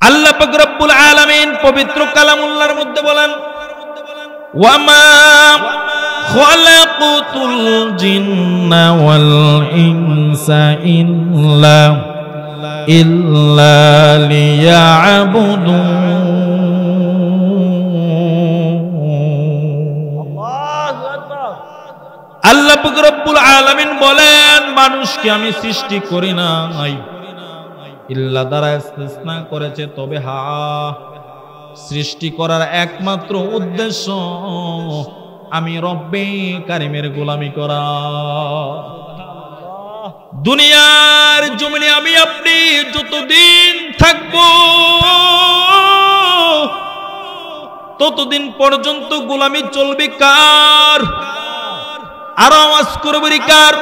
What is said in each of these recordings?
আল্লাহ পাক রব্বুল আলামিন পবিত্র কালামুল্লাহর মধ্যে বলেন, ওয়ামা খালাকুতুল জিন্না ওয়াল ইনসা ইল্লা লিয়াবুদুন। আল্লাহ পাক রব্বুল আলামিন বলেন, মানুষকে আমি সৃষ্টি করি নাই ইল্লা দ্বারা ইসতিসনা করেছে, তবে সৃষ্টি করার একমাত্র উদ্দেশ্য আমি রব্বে কারিমের গোলামি করা। দুনিয়ার জমিনে আমি আপনি যতদিন থাকব ততদিন পর্যন্ত গোলামি চলবে কার? আর আওয়াজ করবে কার?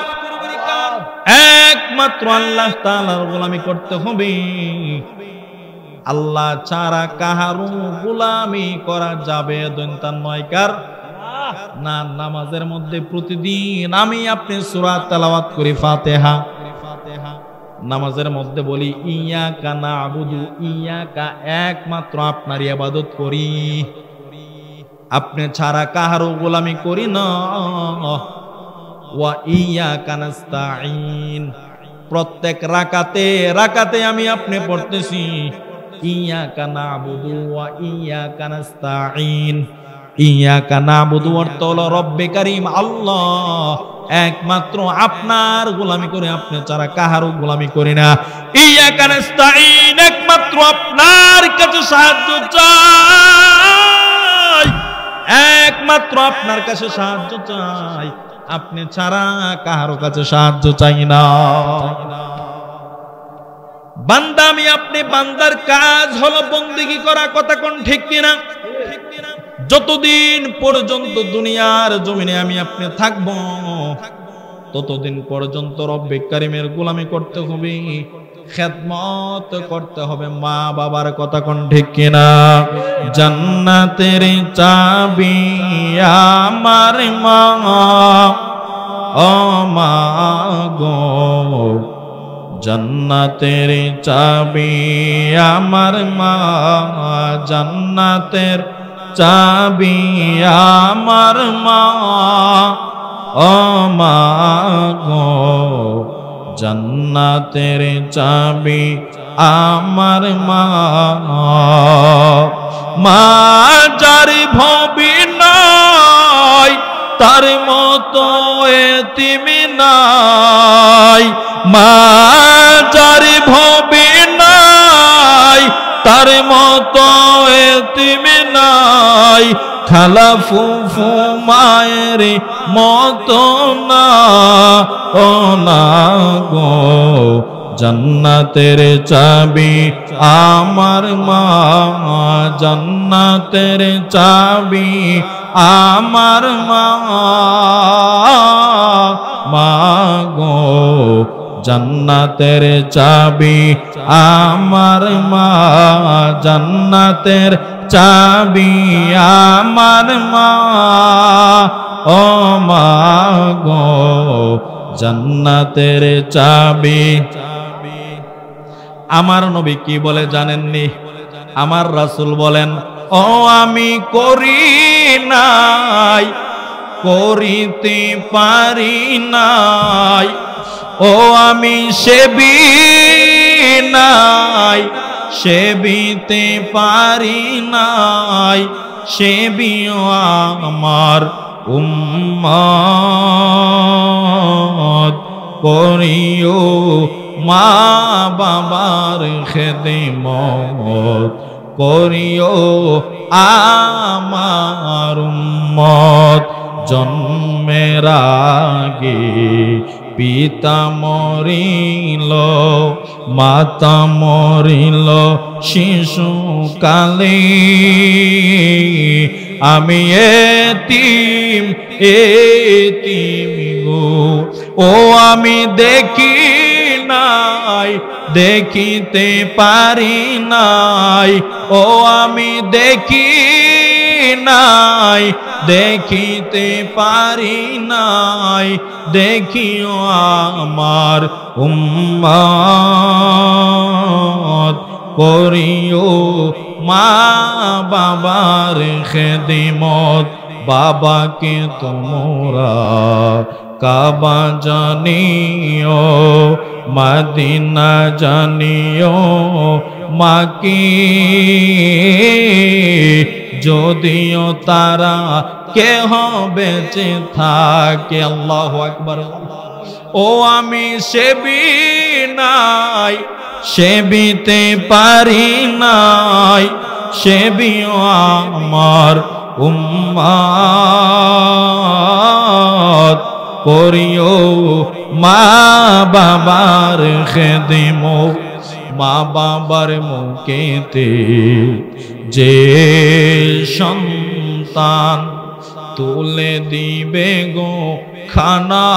একমাত্র আল্লাহ তাআলার গোলামি করতে হবে। আল্লাহ ছাড়া কাহারও গোলামি করা যাবে নয়। কার না? নামাজের মধ্যে প্রতিদিন আমি আপনি সূরা তেলাওয়াত করি ফাতিহা, নামাজের মধ্যে বলি ইয়াকা না'বুদু, ইয়াকা একমাত্র আপনার ইবাদত করি, আপনি ছাড়া কাহারও গোলামি করি না। ওয়া ইয়াকা নাস্তাঈন, প্রত্যেক রাকাতে আমি আপনি পড়তেছি ইয়াকা না'বুদু ওয়া ইয়াকা নাস্তাঈন। ইয়াকা না'বুদু অর্থ হলো রব্বে কারীম আল্লাহ, একমাত্র আপনার গোলামি করে, আপনি ছাড়া কাহারও গোলামি করি না। ইয়াকা নাস্তাঈন, একমাত্র আপনার কাছে সাহায্য চাই, একমাত্র আপনার কাছে সাহায্য চাই, আপনি ছাড়া কাহারও কাছে সাহায্য চাই না। বান্দা আমি আপনি, বান্দার কাজ হলো বন্দেগী করা, কথা কোন ঠিক কিনা? যতদিন পর্যন্ত দুনিয়ার জমিনে আমি আপনি থাকব ততদিন পর্যন্ত রব্বে কারিমের গোলামি করতে হবে, খেদমত করতে হবে মা বাবার, কথা কোন ঠিক কিনা? জান্নাতের চাবি আমার মা, ও মা গো, জান্নাতের চাবি আমার মা, জান্নাতের চাবি আমার মা, ও মা গো, জান্নাতের চাবি আমার মা। মা যার ভবি নাই তার মতো এতিম নাই, মা যার ভবি নাই তার মতো এতিম নাই, খালা ফুফু মায়ের মতো না, ও না গো, জান্নাতের চাবি আমার মা, জান্নাতের চাবি আমার মা, মা গো, জান্নাতের চাবি আমার মা, জান্নাতের চাবি আমার মা, ও মা গো, জান্নাতের চাবি। আমার নবী কি বলে জানেননি? আমার রাসূল বলেন, ও আমি করি নাই, করিতে পারি নাই, ও আমি সেবি নাই, সেবিতে পারি নাই, সেবিও আমার উম্মত, করিও মা বাবার খেদমত, করিও আমার উম্মত। জন্মের আগে পিতা মরিল, মাতা মরিল শিশুকালে, আমি এতিম গো, ও আমি দেখি নাই, দেখিতে পারি নাই, ও আমি দেখি নাই, দেখিতে পারি নাই, দেখিও আমার উম্মত, করিও মা বাবার খেদমত বাবাকে তোমরা কাবা জানিও মদিনা জানিও মাকে যদিও তারা কেহ বেঁচে থাকে আল্লাহু আকবার ও আমি সেবি নাই সেবিতে পারি নাই সেবিও আমার উম্মত করিও মা বাবার খেদমত মা বাবার মুখেতে যে সন্তান তুলে দিবে গো খানা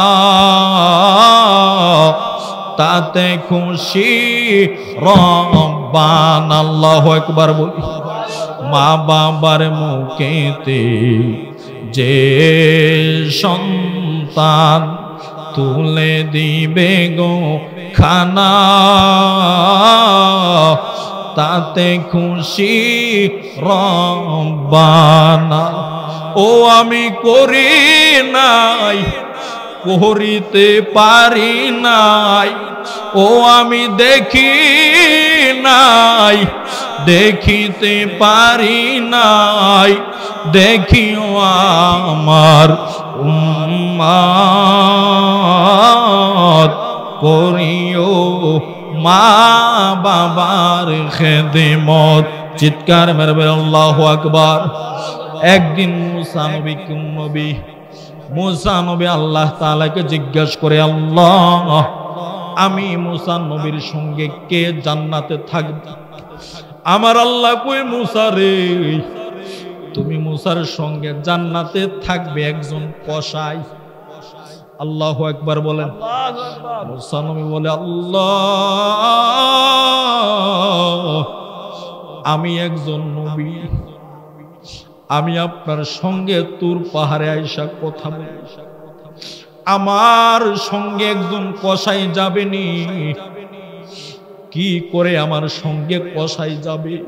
তাতে খুশি রব্বান আল্লাহু আকবার বলি মা বাবার মুখেতে যে সন্তান তুলে দিবে গো খানা তাতে খুশি রব্বানা ও আমি করি নাই করিতে পারি নাই ও আমি দেখি নাই দেখিতে পারি নাই দেখিও আমার উম্মত করিও মা বাবার খেদমত চিৎকার মেরে আল্লাহু আকবার একদিন মুসা নবী আল্লাহ তাআলাকে জিজ্ঞাসা করে আল্লাহ আমি মুসা নবীর সঙ্গে কে জান্নাতে থাকবে আমার আল্লাহ কই মুসা রে তুমি মুসার সঙ্গে জান্নাতে থাকবে একজন কসাই আল্লাহু আকবার বলেন মুসা নবী বলে আল্লাহ আমি একজন নবী আমি আপনার সঙ্গে তুর পাহাড়ে আইসা কথা বলি আমার সঙ্গে একজন কসাই যাবেনি কি করে আমার সঙ্গে কসাই যাবে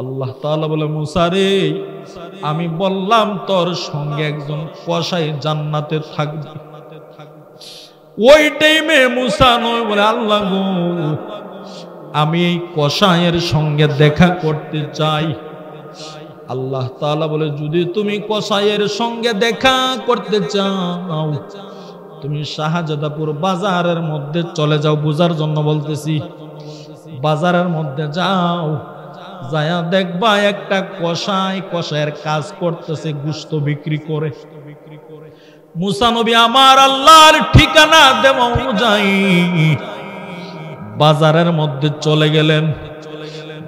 আল্লাহ তাআলা বলে মুসা রে আমি বললাম তোর সঙ্গে একজন কসাই জান্নাতে থাকবে ওই টাইমে মুসা নয় বলে আল্লাহ গো আমি এই কসাইয়ের সঙ্গে দেখা করতে চাই আল্লাহ তাআলা বলে যদি তুমি কসাইয়ের সঙ্গে দেখা করতে চাও তুমি শাহজাদাপুর বাজারের মধ্যে চলে যাও বুঝার জন্য বলতেছি বাজারের মধ্যে যাও যায়া দেখবা একটা কসাইয়ের কাজ করতেছে গোশত বিক্রি করে মুসা নবী আমার আল্লাহর ঠিকানা দেওয়া অনুযায়ী বাজারের মধ্যে চলে গেলেন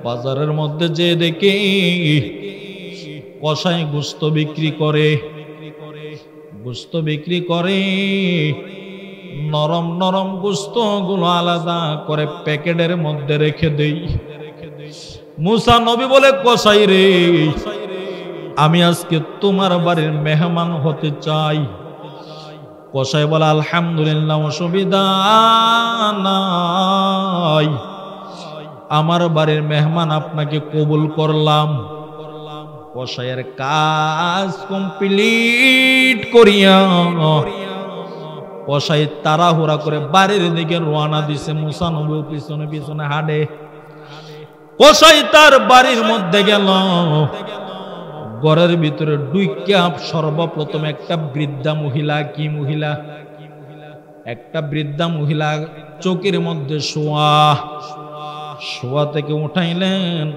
বাজারের মধ্যে যে দেখে কসাই গোশত বিক্রি করে নরম নরম গোশত গুলো আলাদা করে প্যাকেটের মধ্যে রেখে দেই মুসা নবী বলে কসাই রে আমি আজকে তোমার বাড়ির মেহমান হতে চাই কসাই বলে আলহামদুলিল্লাহ অসুবিধা নাই আমার বাড়ির মেহমান আপনাকে কবুল করলাম কসাইয়ের কাজ কমপ্লিট করিয়া কসাই তাড়াহুড়া করে বাড়ির দিকে রওনা দিছে মুসা নবী পিছনে পিছনে হাঁটে কসাই তার বাড়ির মধ্যে গেল ঘরের ভিতরে ঢুইকা সর্বপ্রথম একটা বৃদ্ধা মহিলা একটা বৃদ্ধা মহিলা চৌকির মধ্যে শোয়া থেকে উঠাইলেন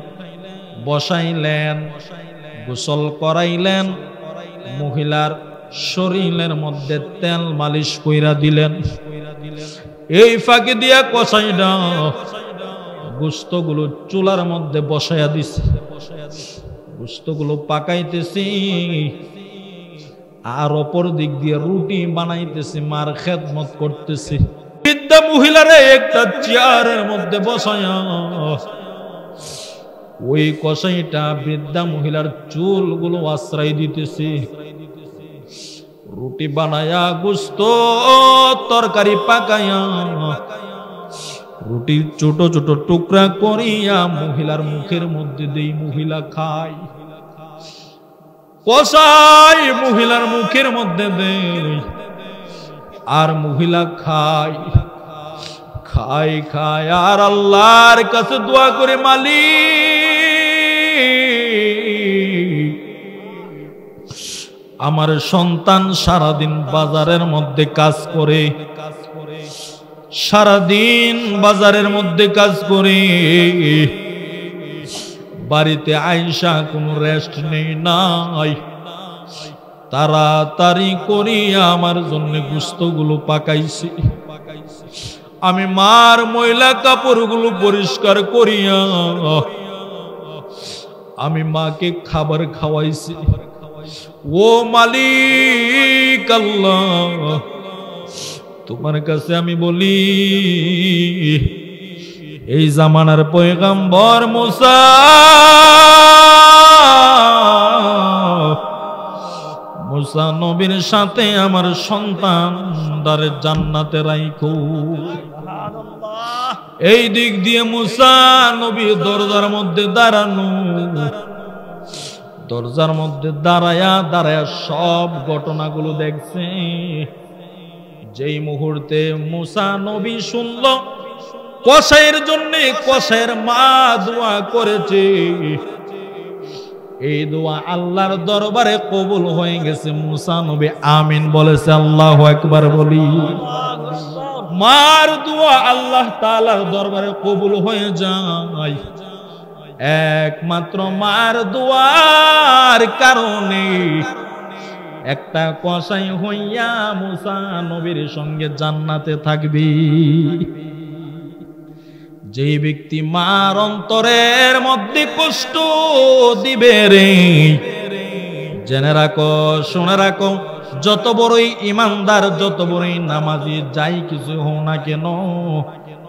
বসাইলেন গোসল করাইলেন মহিলার শরীরের মধ্যে তেল মালিশ কইরা দিলেন এই ফাঁকি দিয়া কসাইটা গোশতগুলো চুলার মধ্যে বসাইয়া দিছে গোশতগুলো পাকাইতেছি আর অপর দিক দিয়ে রুটি বানাইতেছি মার খেদমত করতেছি বৃদ্ধা মহিলারে একটা চেয়ারের মধ্যে বসায়া ওই কসাইটা বৃদ্ধা মহিলার চুলগুলো আশ্রয় দিতেছে রুটি বানায়া গোশত তরকারি পাকায়া রুটির ছোট ছোট টুকরা করিয়া মহিলার মুখের মধ্যে দেই, মহিলা খায়। কষাই মহিলার মুখের মধ্যে দেই, আর মহিলা খায়। খায় খায় আর আল্লাহর কাছে দোয়া করে, মালিক আমার সন্তান সারাদিন বাজারের মধ্যে কাজ করে, সারাদিন বাজারের মধ্যে কাজ করে, বাড়িতে আইসা কোনো রেস্ট নেই নাই। তাড়াতাড়ি করিয়া আমার জন্য গোশতগুলো পাকাইছে। আমি মার ময়লা কাপড়গুলো পরিষ্কার করিয়া আমি মাকে খাবার খাওয়াইছি। ও মালিক আল্লাহ, তোমার কাছে আমি বলি, এই জামানার পয়গম্বর মুসা নবীর সাথে আমার সন্তানদের জান্নাতে রাখো। এই দিক দিয়ে মুসা নবী দরজার মধ্যে দাঁড়ানো, দরজার মধ্যে দাঁড়ায়া দাঁড়ায়া সব ঘটনাগুলো দেখছে। যেই মুহূর্তে মুসা নবী শুনল কসাইয়ের জন্য কসাইয়ের মা দোয়া করেছে, এই দোয়া আল্লাহর দরবারে কবুল হয়ে গেছে। মুসা নবী আমিন বলেছে। আল্লাহু আকবার বলি। মার দোয়া আল্লাহ তাআলার দরবারে কবুল হয়ে যায় একমাত্র মার দোয়ার কারণে। একটা কসাই হইয়া মুসা নবীর সঙ্গে জান্নাতে থাকবি। যে ব্যক্তি মার অন্তরের মধ্যে কষ্ট দিবে রে, জেনে রাখো, শুনে রাখো, যত বড়ই ইমানদার, যত বড়ই নামাজি, যাই কিছু হও না কেন,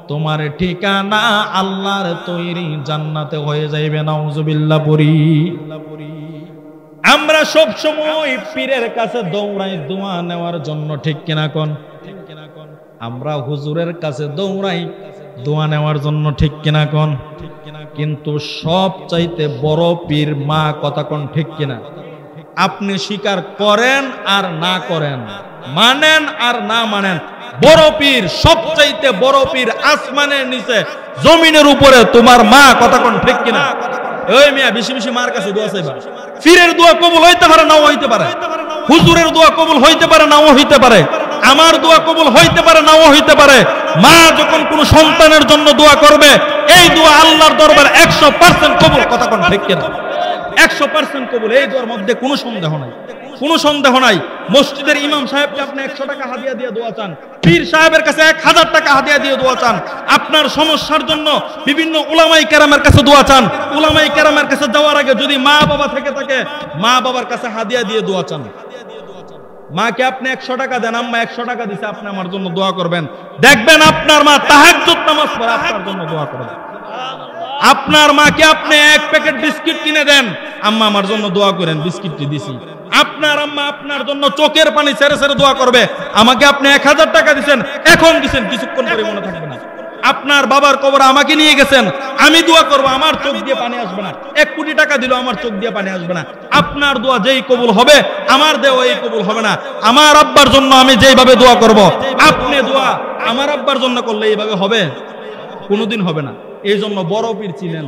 তোমার ঠিকানা আল্লাহর তৈরি জান্নাতে হয়ে যাইবে। নাউজুবিল্লাহ পড়ি। আমরা সব সময় পীরের কাছে দৌড়াই দোয়া নেওয়ার জন্য, ঠিক কিনা কোন? আমরা হুজুরের কাছে দৌড়াই দোয়া নেওয়ার জন্য, ঠিক কিনা কোন? কিন্তু সব চাইতে বড় পীর মা, কথা কোন, ঠিক কিনা? আপনি স্বীকার করেন আর না করেন, মানেন আর না মানেন, বড় পীর, সবচাইতে বড় পীর আসমানের নিচে জমিনের উপরে তোমার মা, কথা কোন, ঠিক কিনা? ওই মিয়া বেশি বেশি মার কাছে দোয়া চাইবা। পীরের দোয়া কবুল হইতে পারে, নাও হইতে পারে। হুজুরের দোয়া কবুল হইতে পারে, নাও হইতে পারে। আমার দোয়া কবুল হইতে পারে, নাও হইতে পারে। মা যখন কোন সন্তানের জন্য দোয়া করবে, এই দোয়া আল্লাহর দরবারে 100% কবুল, কথা কোন, ঠিক কিনা? 100% কবুল, এই দোয়ার মধ্যে কোনো সন্দেহ নাই, কোনো সন্দেহ নাই। মসজিদের ইমাম সাহেবকে আপনি 100 টাকা হাদিয়া দিয়ে দোয়া চান, পীর সাহেবের কাছে 1000 টাকা হাদিয়া দিয়ে দোয়া চান, আপনার সমস্যার জন্য বিভিন্ন উলামায়ে কেরামের কাছে দোয়া চান। উলামায়ে কেরামের কাছে যাওয়ার আগে যদি মা বাবা থেকে থাকে, মা বাবার কাছে হাদিয়া দিয়ে দোয়া চান। মাকে আপনি 100 টাকা দেন, আম্মা 100 টাকা দিছে, আপনি আমার জন্য দোয়া করবেন, দেখবেন আপনার মা তাহাজ্জুদ নামাজ পড়ে আপনার জন্য দোয়া করবে। আপনার মাকে আপনি 1 প্যাকেট বিস্কিট কিনে দেন, আম্মা আমার জন্য দোয়া করেন, বিস্কিটটি দিছি। আপনার আম্মা আপনার জন্য চোখের পানি ছেড়ে ছেড়ে দোয়া করবে। আমাকে আপনি 1000 টাকা দিবেন, এখন দিবেন, কিছুক্ষণ পরে মনে থাকবে না। আপনার বাবার কবরে আমাকে নিয়ে গেছেন, আমি দোয়া করব, আমার চোখ দিয়ে পানি আসবে না। 1 কোটি টাকা দিল, আমার চোখ দিয়ে পানি আসবে না। আপনার দোয়া যেই কবুল হবে, আমার দেওয়া এই কবুল হবে না। আমার আব্বার জন্য আমি যেইভাবে দোয়া করব, আপনি দোয়া আমার আব্বার জন্য করলে এইভাবে হবে? কোনোদিন হবে না। এই জন্য বড় পীর ছিলেন,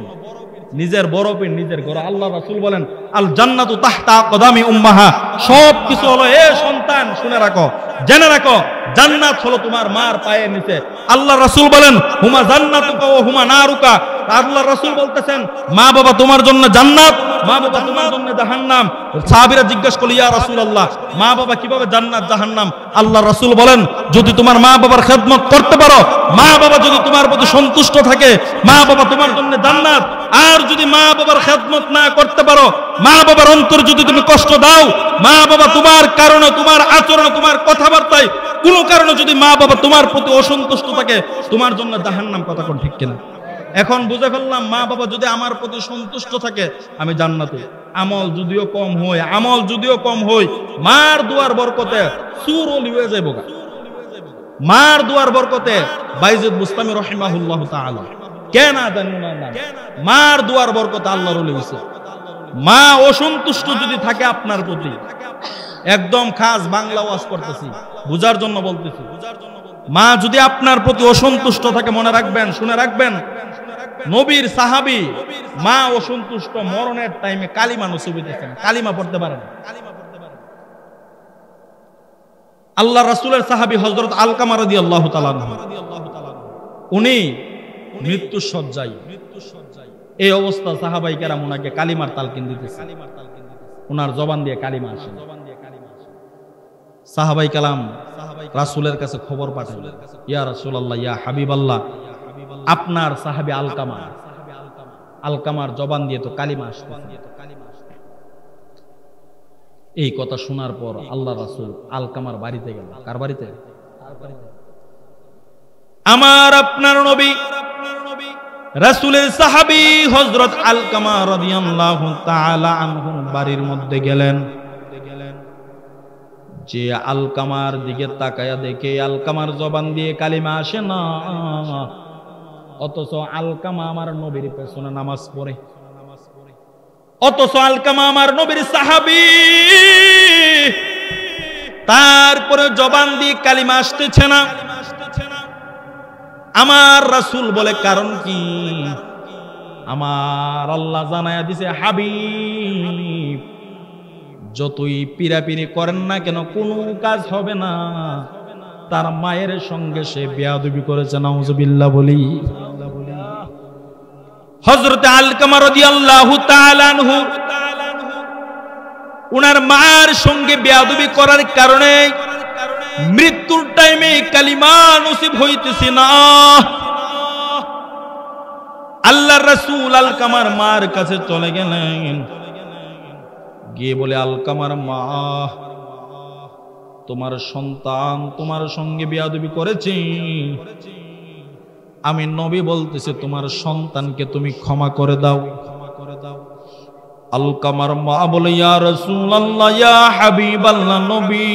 নিজের বড় পীর নিজের ঘরে। আল্লাহ রাসূল বলেন, আল জান্নাতু তাহতা আকদামি উম্মাহা, সব কিছু হলো, এ সন্তান শুনে রাখো, জেনে রাখো, জান্নাত হলো তোমার মার পায়ের নিচে। আল্লাহ রাসূল বলেন, হুমা জান্নাতুকা ওয়া হুমা নারুকা। আল্লাহ রাসূল বলতেছেন, মা বাবা তোমার জন্য জান্নাত, মা বাবা তোমার জন্য জাহান্নাম। সাহাবীরা জিজ্ঞেস করল, ইয়া রাসূলুল্লাহ, মা বাবা কিভাবে জান্নাত জাহান্নাম? আল্লাহ রাসূল বলেন, যদি তোমার মা বাবার খেদমত করতে পারো, মা বাবা যদি তোমার প্রতি সন্তুষ্ট থাকে, মা বাবা তোমার জন্য জান্নাত। আর যদি মা বাবার খেদমত না করতে পারো, মা বাবার অন্তর যদি তুমি কষ্ট দাও, মা বাবা তোমার কারণে, তোমার আচরণে, তোমার কথাবার্তায় কোনো কারণে যদি মা বাবা তোমার প্রতি অসন্তুষ্ট থাকে, তোমার জন্য জাহান্নাম। কথা কোন, ঠিক কিনা? এখন বুঝে ফেললাম, মা বাবা যদি আমার প্রতি সন্তুষ্ট থাকে, আমি জান্নাতে। আমল যদিও কম হয়, আমল যদিও কম হয়, মার দুয়ার বরকতে সুর ওলি হয়ে যাইব। মার দুয়ার বরকতে বাইজিদ বুস্তামি রাহিমাহুল্লাহ তাআলা কেন জানেন না নাম মার দুয়ার বরকতে আল্লাহর ওলি হইছে মা অসন্তুষ্ট যদি থাকে আপনার প্রতি একদম খাস বাংলা ওয়াজ করতেছি বুঝার জন্য বলতেছি মা যদি আপনার প্রতি অসন্তুষ্ট থাকে মনে রাখবেন শুনে রাখবেন নবীর সাহাবী মা অসন্তুষ্ট মরণের টাইমে কালিমা নসিব হইতেছেন কালিমা পড়তে পারেন আল্লাহ রাসূলের সাহাবী হযরত আলকামা রাদিয়াল্লাহু তাআলা উনি মৃত্যুর শয্যায় এই অবস্থা সাহাবায়ে কেরাম উনাকে কালিমার তালকিন দিতেছে উনার জবান দিয়ে কালিমা আসে সাহাবায়ে কেরাম রাসূলের কাছে খবর পাঠায় ইয়া রাসূলুল্লাহ ইয়া হাবিবাল্লাহ আপনার সাহাবী আলকামার জবান দিয়ে তো কালিমা আসছে এই কথা শোনার পর আল্লাহ রাসূল আলকামার বাড়িতে গেল কার বাড়িতে আমার আপনার নবী রাসূলের সাহাবী হযরত আলকামা রাদিয়াল্লাহু তাআলা আনহু বাড়ির মধ্যে গেলেন যে আলকামার দিকে তাকায়া দেখে আলকামার জবান দিয়ে কালিমা আসে না অথচ আলকামা আমার নবীর পেছনে নামাজ পড়ে অথচ আলকামা আমার নবীর সাহাবী তারপরে জবান দিয়ে কালিমা আসতেছে না আমার রাসূল বলে কারণ কি আমার আল্লাহ জানায়া দিছে হাবিব যতই পিরাপিরি করেন না কেন কোনো কাজ হবে না তার মায়ের সঙ্গে সে বেয়াদবি করেছে নাউজুবিল্লাহ বলি হযরত আলকামা রাদিয়াল্লাহু তাআলা আনহু উনার মায়ের সঙ্গে বেয়াদবি করার কারণে মৃত্যুর টাইমে কালিমা নসিব হইতেছে না আল্লাহর রাসূল আলকামার মার কাছে চলে গেলেন গিয়ে বলে আলকামার মা তোমার সন্তান তোমার সঙ্গে বেয়াদবি করেছে আমি নবী বলতেছে তোমার সন্তানকে তুমি ক্ষমা করে দাও আলকামার মা বলে ইয়া রাসূলুল্লাহ ইয়া হাবিবাল্লাহ নবী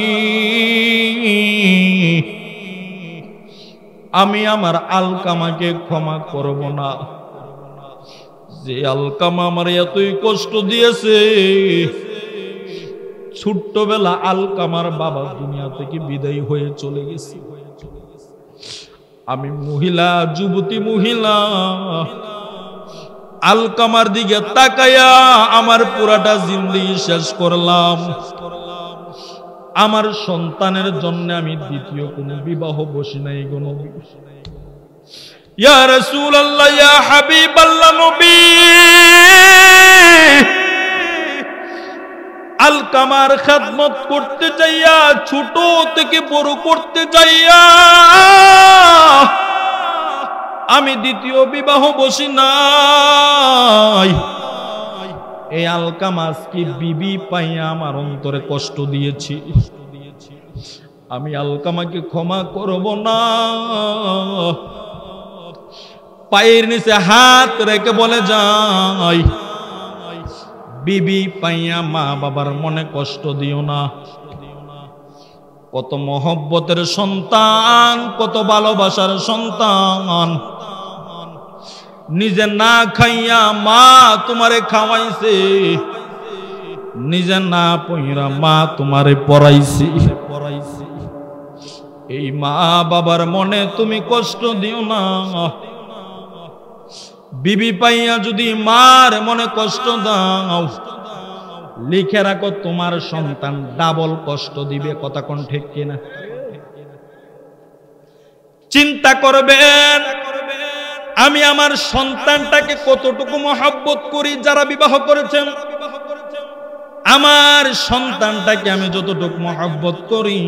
আমি আমার আলকামাকে ক্ষমা করব না যে আলকামা আমার এতই কষ্ট দিয়েছে ছোট্টবেলা আলকামার বাবা দুনিয়া থেকে বিদায় হয়ে চলে গেছে আমি মহিলা যুবতী মহিলা আলকামার দিকে তাকায়া আমার পুরাটা জিন্দেগি শেষ করলাম আমার সন্তানের জন্য আমি দ্বিতীয় কোন বিবাহ বসি নাই গো নবী ইয়া রাসূলুল্লাহ ইয়া হাবিবাল্লাহ নবী আলকামার খেদমত করতে যাইয়া ছোট থেকে বড় করতে যাইয়া আমি দ্বিতীয় বিবাহ বসি নাই এই আলকামাস কি বিবি পাইয়া আমার অন্তরে কষ্ট দিয়েছি আমি আলকামাকে ক্ষমা করব না পায়ের নিচে হাত রেখে বলে যাই বিবি পাইয়া মা বাবার মনে কষ্ট দিও না কত মহব্বতের সন্তান কত ভালোবাসার সন্তান নিজে না খাইয়া মা তোমারে খাওয়াইছে নিজে না পইরা মা তোমারে পড়াইছে এই মা বাবার মনে তুমি কষ্ট দিও না বিবি পাইয়া যদি মার মনে কষ্ট দাও লিখে রাখো তোমার সন্তান ডাবল কষ্ট দিবে কথা কোন ঠিক কিনা চিন্তা করবেন আমি আমার সন্তানটাকে কতটুকু মহব্বত করি যারা বিবাহ করেছেন আমার সন্তানটাকে আমি যতটুকু মহব্বত করি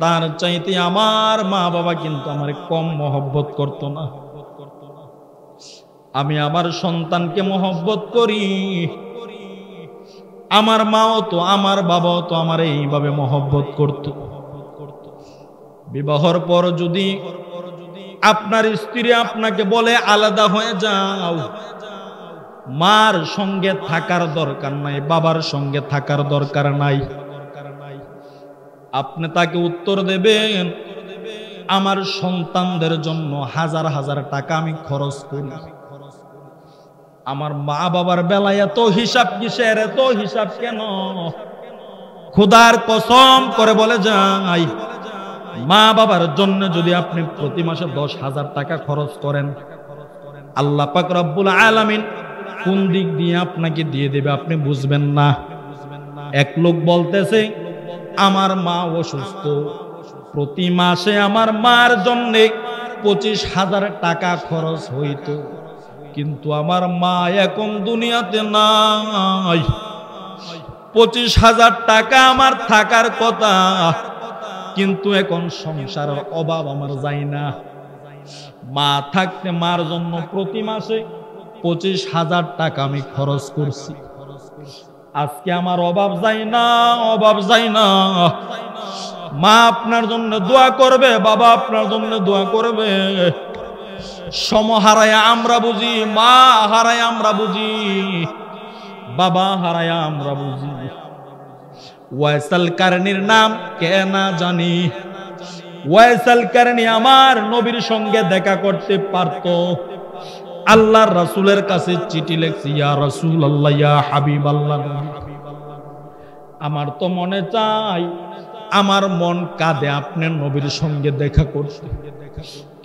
তার চাইতে আমার মা বাবা কিন্তু আমার কম মহব্বত করতো না আমি আমার সন্তানকে মহব্বত করি আমার মাও তো আমার বাবাও তো আমার এইভাবে মহব্বত করত বিবাহর পর যদি আপনার স্ত্রী আপনাকে বলে আলাদা হয়ে যাও মার সঙ্গে থাকার দরকার নাই বাবার সঙ্গে থাকার দরকার নাই আপনি তাকে উত্তর দেবেন, আমার সন্তানদের জন্য হাজার হাজার টাকা আমি খরচ করি, আমার মা বাবার বেলায় এত হিসাব কিসের, এত হিসাব কেন? খোদার কসম করে বলে যাই, মা বাবার জন্য যদি আপনি প্রতি মাসে 10,000 টাকা খরচ করেন, আল্লাহ পাক রব্বুল আলামিন কোন দিক দিয়ে আপনাকে দিয়ে দেবে আপনি বুঝবেন না। এক লোক বলতেছে আমার মা অসুস্থ, প্রতি মাসে আমার মার জন্য 25,000 টাকা খরচ হইতো, কিন্তু আমার মা এখন দুনিয়াতে নাই। 25,000 টাকা আমার থাকার কথা, কিন্তু এখন সংসারের অভাব আমার যায় না। মা থাকতে মার জন্য প্রতি মাসে 25,000 টাকা আমি খরচ করছি, আজকে আমার অভাব যায় না, অভাব যায় না। মা আপনার জন্য দোয়া করবে, বাবা আপনার জন্য দোয়া করবে। সম হারায় আমরা বুঝি, মা হারায় আমরা বুঝি, বাবা হারায় আমরা বুঝি। ওয়াইসাল কারনির নাম কে না জানি? ওয়াইসাল কারনি আমার নবীর সঙ্গে দেখা করতে পারত। আল্লাহর রাসূলের কাছে চিঠি লিখছি, ইয়া রাসূলুল্লাহ, ইয়া হাবিবাল্লাহ, আমার তো মনে চাই, আমার মন কাঁদে আপনার নবীর সঙ্গে দেখা করতে,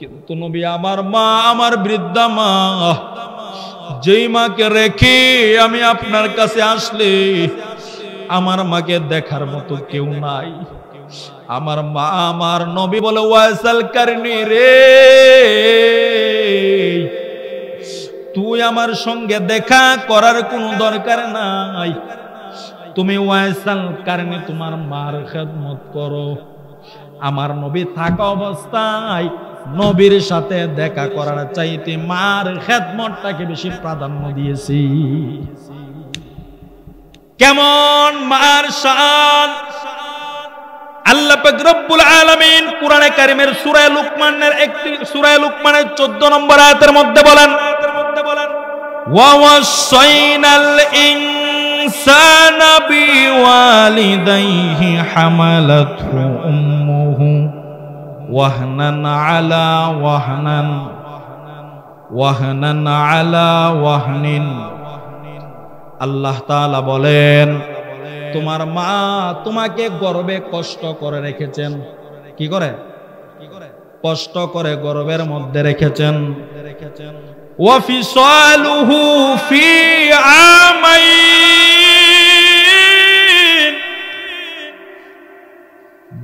কিন্তু নবী আমার মা, আমার বৃদ্ধা মা, যেই মাকে রেখে আমি আপনার কাছে আসলে আমার মাকে দেখার মতো কেউ নাই। আমার মা, আমার নবী বলে ওয়াইসাল কারনি রে, তুই আমার সঙ্গে দেখা করার কোনো দরকার নাই, তুমি ওয়াইসাল কারনি তোমার মার খেদমত করো। আমার নবী থাকা অবস্থায় নবীর সাথে দেখা করার চাইতে মার খেদমতটাকে বেশি প্রাধান্য দিয়েছি। কেমন মার শান! আল্লাহ পাক রব্বুল আলামিন কুরআনে কারীমের সূরা লুকমানের 14 নম্বর আয়াতের মধ্যে বলেন, ওয়া ওয়াসাইনাল ইনসানা বিওয়ালিদাইহি হামালাতহু উম্মুহু ওয়াহনান আলা ওয়াহনিন। আল্লাহ তাআলা বলেন, তোমার মা তোমাকে গর্ভে কষ্ট করে রেখেছেন। কি করে? কষ্ট করে গর্ভের মধ্যে রেখেছেন। ওয়া ফিসালুহু ফি আমাইন,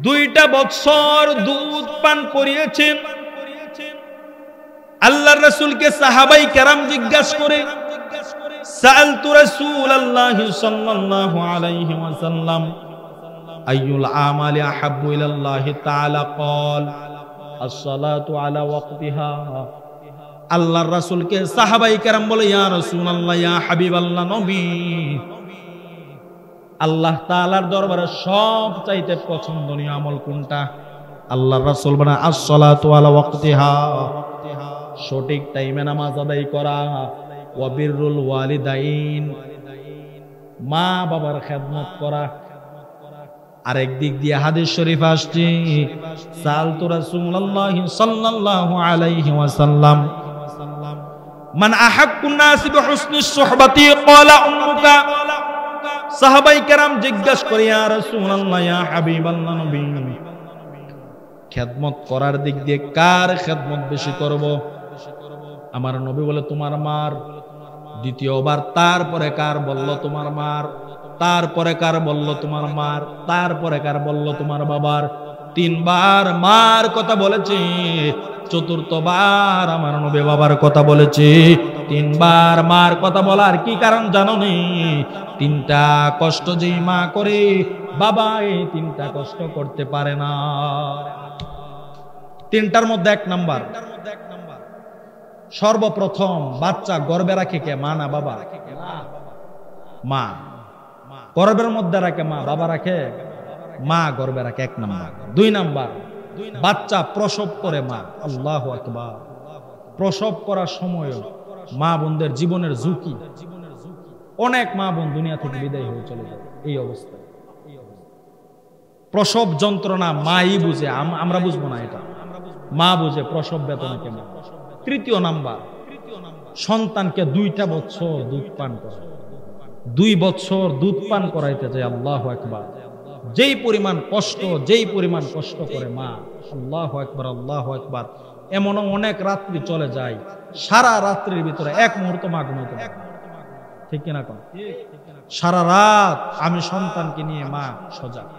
2টা বছর দুধ পান করিয়েছেন। আল্লাহর রাসূলকে সাহাবাই কেরাম জিজ্ঞাসা করে, সাআলতু রাসূলুল্লাহ সাল্লাল্লাহু আলাইহি ওয়াসাল্লাম আইয়ুল আমালি আহাব্বু ইলাল্লাহি তাআলা ক্বাল as-সালাতু আলা ওয়াক্তিহা। আল্লাহর রাসূলকে সাহাবাই কেরাম বলে, ইয়া রাসূলুল্লাহ, ইয়া হাবিবাল্লাহ, নবী, আল্লাহ তাআলার দরবারে সবচাইতে পছন্দনীয় আমল কোনটা? আল্লাহর রাসূল বলে, as-সালাতু আলা ওয়াক্তিহা, সঠিক টাইমে নামাজ আদায় করা। ওয়া বিররুল ওয়ালিদাইন, মা বাবার খেদমত করা। আরেক দিক দিয়ে হাদিস শরীফ আসছে, সাআলতু রাসূলুল্লাহ সাল্লাল্লাহু আলাইহি ওয়াসাল্লাম মান আহাক্কুন নাস বিহুসনি সুহবাতি ক্বালা উম্মুকা। সাহাবায়ে কেরাম জিজ্ঞাসা করে, ইয়া রাসূলুল্লাহ, ইয়া হাবিবাল্লাহ, নবী, খেদমত করার দিক দিয়ে কার খেদমত বেশি করব? আমার নবী বলে, তোমার মার। দ্বিতীয়বার তারপরে কার? বলল তোমার মার। তারপরে কার? বলল তোমার মার। তারপরে কার? বলল তোমার বাবার। 3 বার মার কথা বলেছে, চতুর্থবার আমার নবী বাবার কথা বলেছে। 3 বার মার কথা বলার কি কারণ জানো নি? 3টা কষ্ট যেই মা করে, বাবা এই 3টা কষ্ট করতে পারে না। 3টার মধ্যে 1 নাম্বার, সর্বপ্রথম বাচ্চা গর্ভে রাখে কে? মা না বাবা? মা। গর্ভের মধ্যে রাখে মা, বাবা রাখে? মা গর্ভে রাখে, 1 নাম্বার। 2 নাম্বার, বাচ্চা প্রসব করে মা। আল্লাহু আকবার। প্রসব করার সময় মা বোনদের জীবনের ঝুঁকি, অনেক মা বোন দুনিয়া থেকে বিদায় হয়ে চলে যায় এই অবস্থায়। প্রসব যন্ত্রণা মাই বুঝে, আমরা বুঝবো না এটা, মা বুঝে প্রসব বেদনা কেমন। তৃতীয় নাম্বার, সন্তানকে 2টা বছর দুধ পান করে, 2 বছর দুধ পান করাইতে যায়। আল্লাহু আকবার। যেই পরিমাণ কষ্ট করে মা, আল্লাহু আকবার, আল্লাহু আকবার। এমনও অনেক রাত্রি চলে যায়, সারা রাত্রির ভিতরে এক মুহূর্ত মা ঘুমাইতে পারে না। ঠিক কিনা কোন? সারা রাত আমি সন্তানকে নিয়ে মা সজাগ,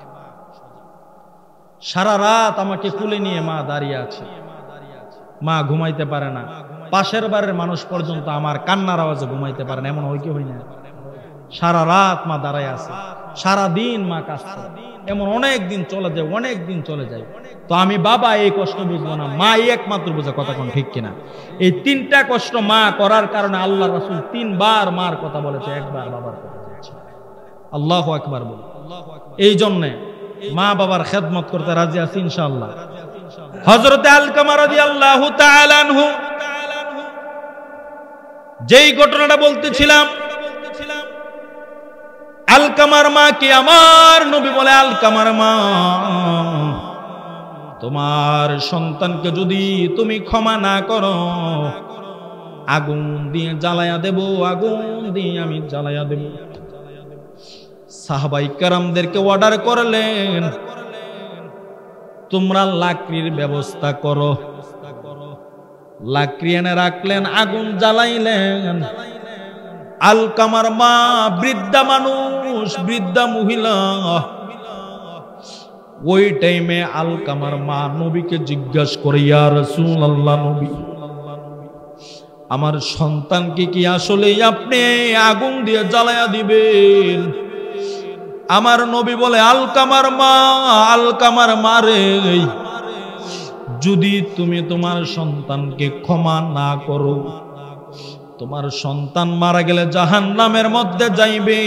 সারা রাত আমাকে কুলে নিয়ে মা দাঁড়িয়ে আছে, মা ঘুমাইতে পারে না। পাশের বাড়ির মানুষ পর্যন্ত আমার কান্নার আওয়াজে ঘুমাইতে পারে না, এমন হয় কি হয় না? সারা রাত মা দাঁড়ায় আছে, সারা দিন মা কাজ করে, এমন অনেক দিন চলে যায়। তো আমি বাবা এই কষ্ট বুঝবো না, মা একমাত্র বুঝে। কথা কোন ঠিক কিনা? এই 3টা কষ্ট মা করার কারণে আল্লাহ রাসূল 3 বার মার কথা বলেছে, 1 বার বাবার কথা বলেছে। আল্লাহু আকবার বল। এই জন্য মা বাবার খেদমত করতে রাজি আছি ইনশাআল্লাহ। হযরত আলকামা রাদিয়াল্লাহু তাআলা আনহু যেই ঘটনাটা বলতেছিলাম, আলকামার মা কি আমার নবী বলে, আলকামার মা, তোমার সন্তানকে যদি তুমি ক্ষমা না করো, আগুন দিয়ে জ্বালায়া দেব, আগুন দিয়ে আমি জ্বালায়া দেব। সাহাবায়ে কেরামদেরকে অর্ডার করলেন, তোমরা লাকড়ির ব্যবস্থা করো। লাকড়ি এনে রাখলেন, আগুন জ্বালাইলেন। আলকামার মা বৃদ্ধা মানুষ, বৃদ্ধা মহিলা। ওই টাইমে আলকামার মা নবীকে জিজ্ঞাসা করে, ইয়া রাসূলুল্লাহ, নবী, আমার সন্তানকে কি আসলে আপনি আগুন দিয়ে জ্বালায়া দিবেন? আমার নবী বলে, আলকামার মা রে, যদি তুমি তোমার সন্তানকে ক্ষমা না করো, তোমার সন্তান মারা গেলে জাহান্নামের মধ্যে যাইবে।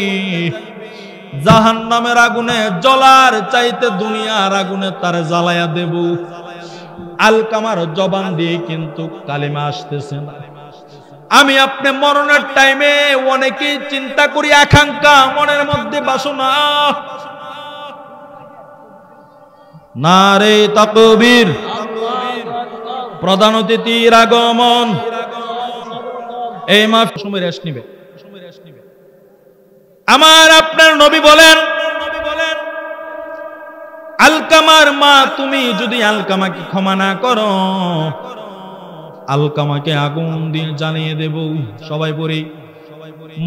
জাহান্নামের আগুনে জ্বলার চাইতে দুনিয়ার আগুনে তার জ্বালায়া দেব। আলকামার জবান দিয়ে কিন্তু কালিমা আসতেছে না। আমি আপনি মরণের টাইমে অনেকেই চিন্তা করি, আকাঙ্ক্ষা মনের মধ্যে বাসনা। নারে তাকবীর, প্রধান অতিথির আগমন। এই মা সময় রেস্ট নিবে। আমার আপনার নবী বলেন, আলকামার মা, তুমি যদি আলকামাকে ক্ষমা না করো, আলকামাকে আগুন দিয়ে জ্বালিয়ে দেব। সবাই পড়ি,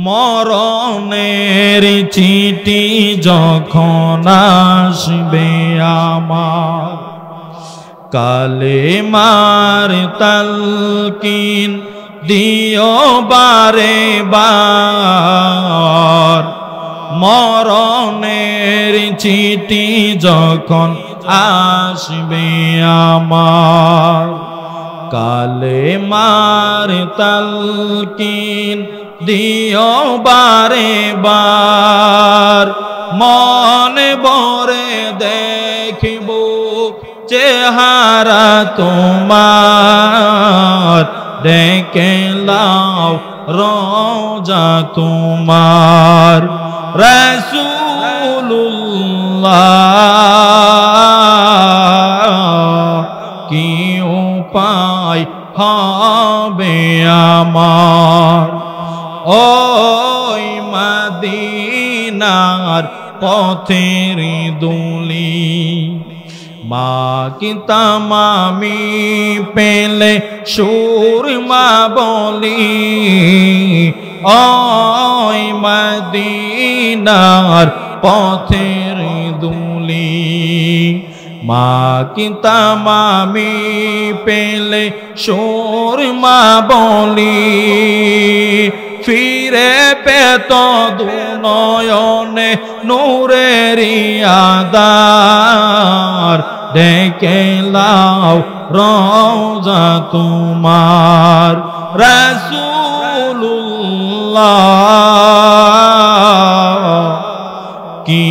মরণের চিঠি যখন আসবে আমার, কালেমার তালকিন দিও বারে বার। মরণের চিঠি যখন আসবে আমার, কালেমার তালকিন দিও বারে বার। মনে ভরে দেখিব চেহারা তোমার, ডেকে লাও রোজা তোমার। রাসূলুল্লাহ, কি উপায় হবে আমার, ওই মদিনার পথের দুলি। মা কি তামামি পেলে সুরমা বলি, ওই মদিনার পথের দুলি। মা কি তামামি পেলে সুরমা বলি, ফিরে পেত দুনয়নে নূরেরি আদার। ডেকে লাও রোজা তোমার। রাসূলুল্লাহ, কি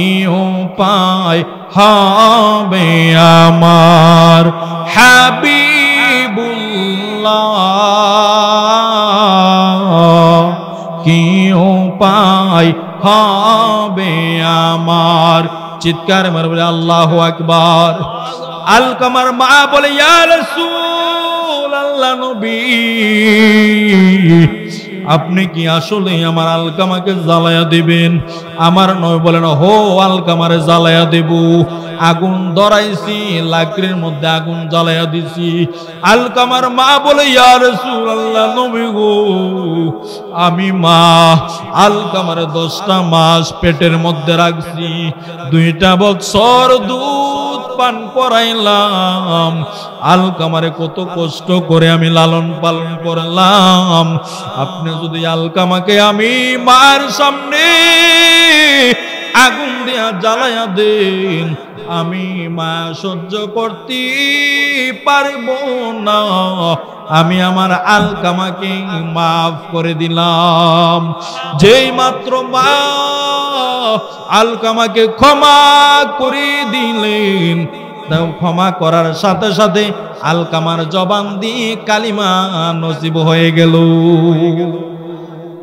উপায় হবে আমার, হাবিবুল্লাহ, কি উপায় হবে আমার। চিৎকার মারে বলে আল্লাহু আকবার। আলকামার মা বলে ইয়া রাসূল আল্লাহ নবী, আপনি কি আসলে আমার আলকামাকে জ্বালায়া দিবেন? আমার নবী বলেন হো আলকামারে জ্বালায়া দেব। আগুন ধরাইছি, লাকড়ির মধ্যে আগুন জ্বালায়া দিছি। আলকামার মা বলে ইয়া রাসূলুল্লাহ নবী গো, আমি মা আলকামারে 10টা মাস পেটের মধ্যে রাখছি, 2টা বছর দুধ পান করাইলাম। আলকামারে কত কষ্ট করে আমি লালন পালন করলাম। আপনি যদি আলকামাকে আমি মার সামনে আগুন দিয়া জ্বালায়া দেন, আমি মা সহ্য করতে পারব না। আমি আমার আলকামাকে মাফ করে দিলাম। যেই মাত্র মা আলকামাকে ক্ষমা করে দিলেন, ক্ষমা করার সাথে সাথে আলকামার জবান দিয়ে কালিমা নসিব হয়ে গেল।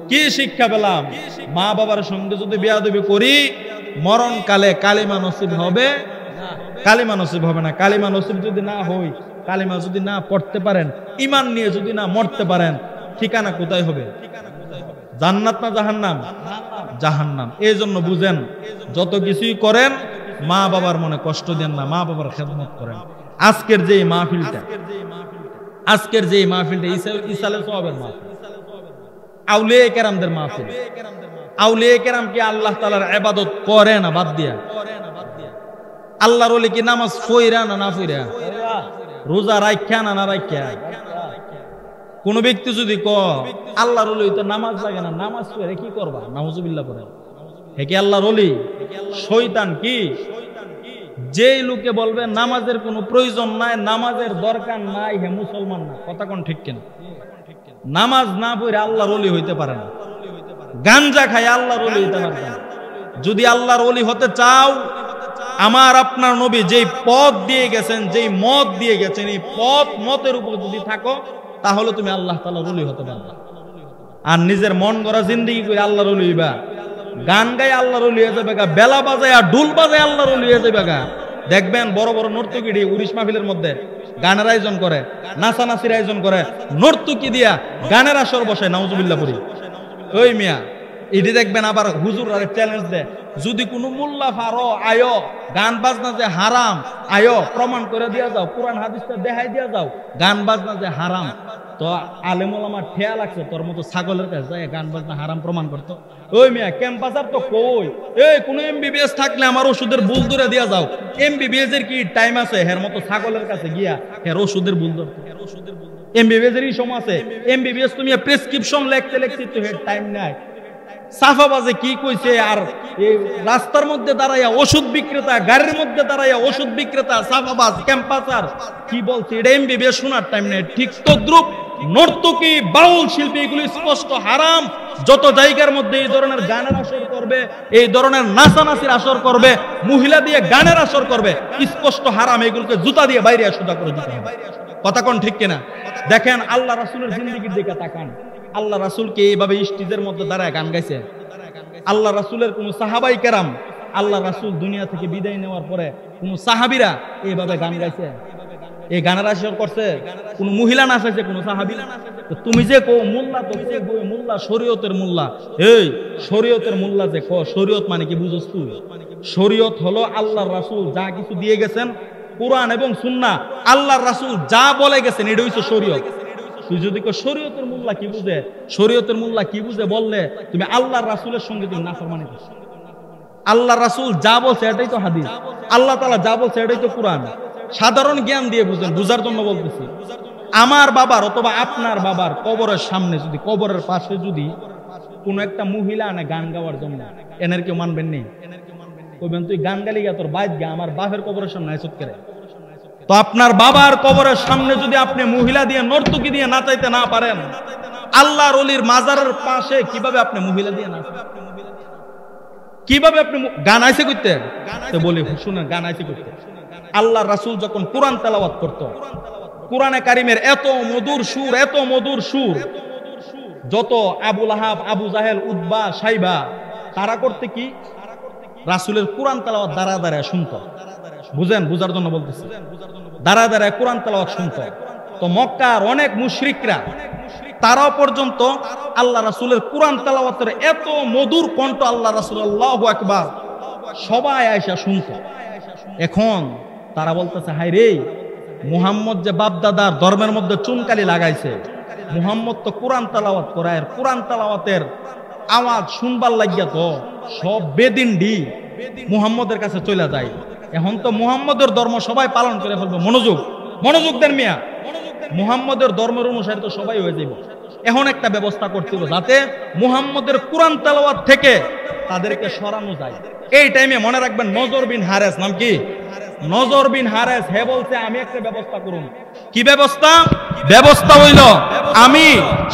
কি শিক্ষা পেলাম? মা বাবার সঙ্গে যদি বেয়াদবি করি, মরণকালে কালিমা নসিব হবে? কালিমা নসিব হবে না। কালিমা নসিব যদি না হয়, কালিমা যদি না পড়তে পারেন, ঈমান নিয়ে যদি না মরতে পারেন, ঠিকানা কোথায় হবে? জান্নাত না জাহান্নাম? জাহান্নাম। এই জন্য বুঝেন, যত কিছুই করেন মা বাবার মনে কষ্ট দেন না, মা বাবার খেদমত করেন। আজকের যে মাহফিলটা, ইসালে সওয়াবের মাহফিল, আউলিয়া কেরামদের মাহফিল। আউলিয়া কেরাম কি আল্লাহ তাআলার ইবাদত করে না বাদ দিয়া? আল্লাহর ওলি কি নামাজ পড়া না না পড়া, রোজা রাখা না না রাখা? কোন ব্যক্তি যদি আল্লাহর ওলি তো নামাজ লাগে না, নামাজ পড়ে কি করবা? নাউজুবিল্লাহ পড়ে। হে কি আল্লাহর ওলি? শয়তান কি? যেই লোকে বলবে নামাজের কোনো প্রয়োজন নাই, নামাজের দরকার নাই, হে মুসলমান না। কথা কোন ঠিক কিনা? নামাজ না পড়ে আল্লাহর ওলি হইতে পারে না। গাঞ্জা খায় আল্লাহর ওলি হইতে পারবে না। যদি আল্লাহর ওলি হতে চাও, আমার আপনার নবী যেই পথ দিয়ে গেছেন, যেই মত দিয়ে গেছেন, এই পথ মতের উপর যদি থাকো, তাহলে তুমি আল্লাহ তাআলার ওলি হতে পারবে। আর নিজের মন গড়া জিন্দেগি করে আল্লাহর ওলি হইবা, গান গায়ে আল্লাহর ওলি হয়ে যাবে গা, বেলা বাজায় আর ঢোল বাজায় আল্লাহর ওলি হয়ে যাবে গা। দেখবেন বড় বড় নর্তকী উড়িশ মাহফিলের মধ্যে গানের আয়োজন করে, নাচানাচির আয়োজন করে, নর্তকী দিয়া গানের আসর বসে। নাউজুবিল্লাহ পড়ি। ওই মিয়া এটি দেখবেন আবার হুজুর আর চ্যালেঞ্জ দেয়, যদি কোনো মোল্লা ফারো আয়ো, গান বাজনা যে হারাম, আয়ো প্রমাণ করে দিয়া যাও, কোরআন হাদিসটা দেখাই দিয়া যাও গান বাজনা যে হারাম। তো আলেম ওলামার ঠেয়া লাগছে তোর মতো ছাগলের কাছে যায় গান বাজনা হারাম প্রমাণ করতো। ওই মিয়া ক্যাম্পাসার তো কই, এই কোন এমবিবিএস থাকলে আমার ওষুধের বুল ধরে দিয়া যাও। এমবিবিএস এর কি টাইম আছে হের মতো ছাগলের কাছে গিয়া হের ওষুধের বুল ধর? এমবিবিএস এরই সময় আছে? এমবিবিএস তুমি প্রেসক্রিপশন লিখতে লিখতে তো হের টাইম নাই। সাফাবাজে কি কইছে, আর রাস্তার মধ্যে দাঁড়াইয়া ওষুধ বিক্রেতা, গাড়ির মধ্যে দাঁড়াইয়া ওষুধ বিক্রেতা, সাফাবাজ, ক্যাম্পাসার কি বলছে, এটা এমবিবিএস শোনার টাইম নেই। ঠিক তদ্রুপ নর্তকী, বাউল শিল্পী এগুলি স্পষ্ট হারাম। যত জায়গার মধ্যে এই ধরনের গানের আসর করবে, এই ধরনের নাচানাচির আসর করবে, মহিলা দিয়ে গানের আসর করবে, স্পষ্ট হারাম। এগুলোকে জুতা দিয়ে বাইরে সোজা করে দিতে হবে। কথা কোন ঠিক কিনা? দেখেন আল্লাহ রাসূলের জিন্দেগির দিকে তাকান। আল্লাহ রাসূলকে এইভাবে স্টেজের মধ্যে দাঁড়ায় গান গাইছে? আল্লাহ রাসূলের কোন সাহাবাই কেরাম, আল্লাহ রাসূল দুনিয়া থেকে বিদায় নেওয়ার পরে কোন সাহাবীরা এইভাবে গান গাইছে? এই গানের আসর করছে? কোন মহিলা নাচাইছে? কোন সাহাবী? তুমি যে কো মোল্লা, তো মোল্লা শরীয়তের মোল্লা। এই শরীয়তের মোল্লা যে কো, শরীয়ত মানে কি বুঝছ তুই? শরীয়ত হলো আল্লাহর রাসূল যা কিছু দিয়ে গেছেন, কোরআন এবং সুন্নাহ, আল্লাহর রাসূল যা বলে গেছেন, এটা হইছে শরীয়ত। তুই যদি শরীয়তের মোল্লা কি বুঝে, শরীয়তের মোল্লা কি বুঝে বললে তুমি আল্লাহর রাসূলের সঙ্গে তুমি নাফরমানি করছো। আল্লাহর রাসূল যা বলছে এটাই তো হাদিস, আল্লাহ তাআলা যা বলছে এটাই তো কোরআন। সাধারণ জ্ঞান দিয়ে বুঝেন, বুঝার জন্য বলতেছি। আমার বাবার অথবা আপনার বাবার কবরের সামনে যদি, কবরের পাশে যদি কোন একটা মহিলা আনে গান গাওয়ার জন্য, এনের কেউ মানবেন নেই? কইবেন তুই গান গালি গা, তোর বাইত গা, আমার বাপের কবরের সামনে আইছত করে। তো আপনার বাবার কবরের সামনে যদি আপনি মহিলা দিয়ে, নর্তকী দিয়ে নাচাইতে না পারেন, আল্লাহর ওলির মাজারের পাশে কিভাবে আপনি মহিলা দিয়ে নাচবেন? কিভাবে আপনি গান আইছে করতে? তো বলি শুনেন, গান আইছে করতে। আল্লাহর রাসূল যখন কোরআন তেলাওয়াত করত, কোরআনে কারিমের এত মধুর সুর, এত মধুর সুর, যত আবু লাহাব, আবু জাহেল, উতবা, সাইবা, তারা করতে কি রাসূলের কোরআন তেলাওয়াত দাঁড়ায় দাঁড়ায় শুনতো। বুঝেন, বুঝার জন্য বলতেছি, দাঁড়ায় দাঁড়ায় কোরআন তেলাওয়াত শুনতো। তো মক্কার অনেক মুশরিকরা তারাও পর্যন্ত আল্লাহ রাসূলের কোরআন তেলাওয়াতের এত মধুর কণ্ঠ, আল্লাহ রাসূল আল্লাহু আকবার, সবাই আয়েশা শুনতো। এখন তারা বলতেছে, হায় রে, মুহাম্মদ যে বাপদাদার ধর্মের মধ্যে চুনকালি লাগাইছে, মুহাম্মদ তো কোরআন তেলাওয়াত করে, আর কোরআন তেলাওয়াতের আওয়াজ শুনবার লাগিয়া তো সব বেদিনডি মুহাম্মদের কাছে চলে যায়। এখন তো মুহাম্মদের ধর্ম সবাই পালন করে ফেলবে। মনোযোগ, মনোযোগ দেন মিয়া, মুহাম্মদের ধর্মের অনুসারী তো সবাই হয়ে যাবে। এখন একটা ব্যবস্থা করতে হবে যাতে মুহাম্মদের কোরআন তেলাওয়াত থেকে তাদেরকে সরানো যায়। এই টাইমে মনে রাখবেন, নজর বিন হারেস, নাম কি? নজর বিন হারেস, হে বলছে আমি একটা ব্যবস্থা করুন। কি ব্যবস্থা? ব্যবস্থা হইল আমি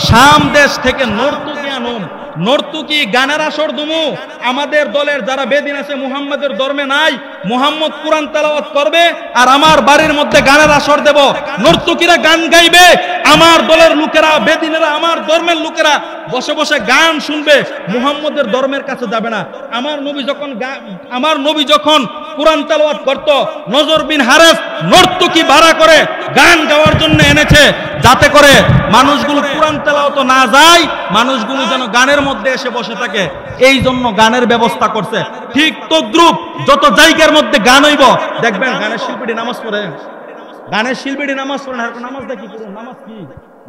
শাম দেশ থেকে নর্তুকি আনুম, নর্তুকি গানের আসর দুমু। আমাদের দলের যারা বেদিন আছে, মুহাম্মদের ধর্মে নাই, মুহাম্মদ কোরআন তেলাওয়াত করবে, আর আমার বাড়ির মধ্যে গানের আসর দেব। নর্তুকিরা গান গাইবে, আমার দলের লোকেরা, বেদিনেরা, আমার ধর্মের লোকেরা বসে বসে গান শুনবে, মুহাম্মদের ধর্মের কাছে যাবে না। আমার নবী যখন কোরআন তেলাওয়াত করত, নজর বিন হারেস নর্তুকি ভাড়া করে গান গাওয়ার জন্য এনেছে, যাতে করে মানুষগুলো কোরআন তেলাওয়াত না যায়, মানুষগুলো যেন গানের মধ্যে এসে বসে থাকে। এই জন্য গানের ব্যবস্থা করছে। ঠিক তদ্রুপ যত জায়গার মধ্যে গান হইব, দেখবেন গানের শিল্পীটি নামাজ পড়ে, গানের শিল্পীটি নামাজ পড়ে না। নামাজ দেখি করুন, নামাজ কি?